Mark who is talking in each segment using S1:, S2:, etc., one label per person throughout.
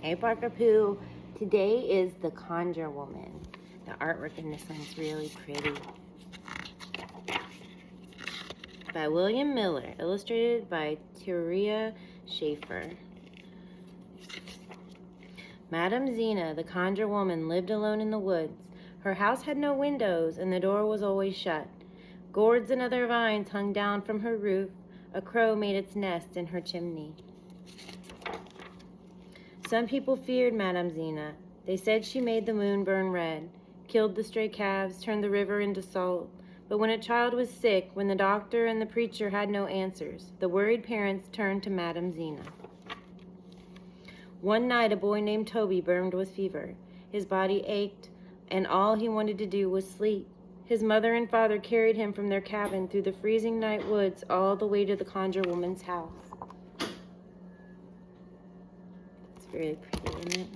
S1: Hey Parker Pooh, today is the Conjure Woman. The artwork in this one's really pretty. By William Miller, illustrated by Tyria Schaefer. Madame Zena, the Conjure Woman, lived alone in the woods. Her house had no windows, and the door was always shut. Gourds and other vines hung down from her roof. A crow made its nest in her chimney. Some people feared Madame Zena. They said she made the moon burn red, killed the stray calves, turned the river into salt. But when a child was sick, when the doctor and the preacher had no answers, the worried parents turned to Madame Zena. One night, a boy named Toby burned with fever. His body ached, and all he wanted to do was sleep. His mother and father carried him from their cabin through the freezing night woods all the way to the Conjure Woman's house. Really pretty, isn't it?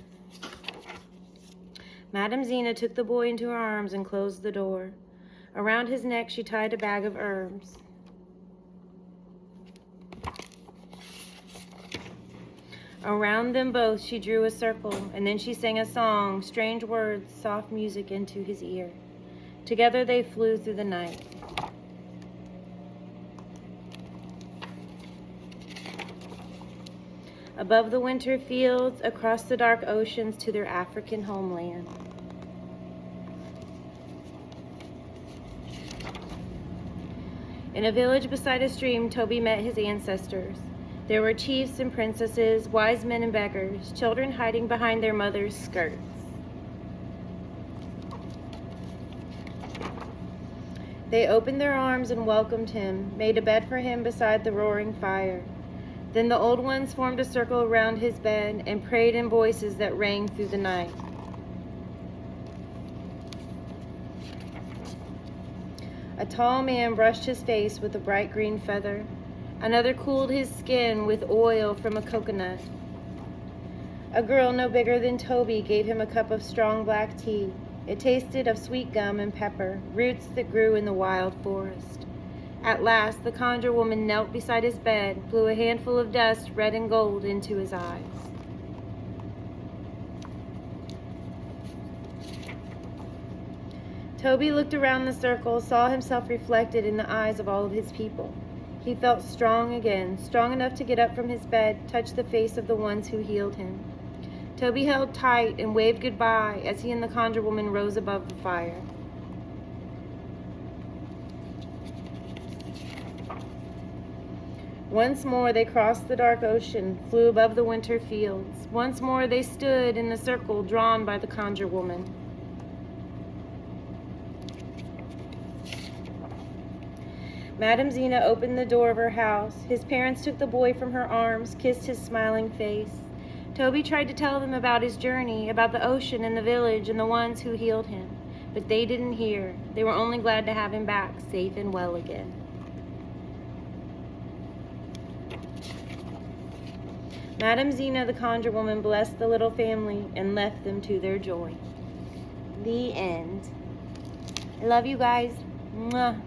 S1: Madame Zena took the boy into her arms and closed the door. Around his neck she tied a bag of herbs. Around them both she drew a circle, and then she sang a song, strange words, soft music into his ear. Together they flew through the night. Above the winter fields, across the dark oceans to their African homeland. In a village beside a stream, Toby met his ancestors. There were chiefs and princesses, wise men and beggars, children hiding behind their mothers' skirts. They opened their arms and welcomed him, made a bed for him beside the roaring fire. Then the old ones formed a circle around his bed and prayed in voices that rang through the night. A tall man brushed his face with a bright green feather. Another cooled his skin with oil from a coconut. A girl no bigger than Toby gave him a cup of strong black tea. It tasted of sweet gum and pepper, roots that grew in the wild forest. At last, the Conjure Woman knelt beside his bed, blew a handful of dust, red and gold, into his eyes. Toby looked around the circle, saw himself reflected in the eyes of all of his people. He felt strong again, strong enough to get up from his bed, touch the face of the ones who healed him. Toby held tight and waved goodbye as he and the Conjure Woman rose above the fire. Once more they crossed the dark ocean, flew above the winter fields. Once more they stood in the circle drawn by the Conjure Woman. Madame Zena opened the door of her house. His parents took the boy from her arms, kissed his smiling face. Toby tried to tell them about his journey, about the ocean and the village and the ones who healed him. But they didn't hear. They were only glad to have him back, safe and well again. Madame Zena, the Conjure Woman, blessed the little family and left them to their joy. The end. I love you guys. Mwah.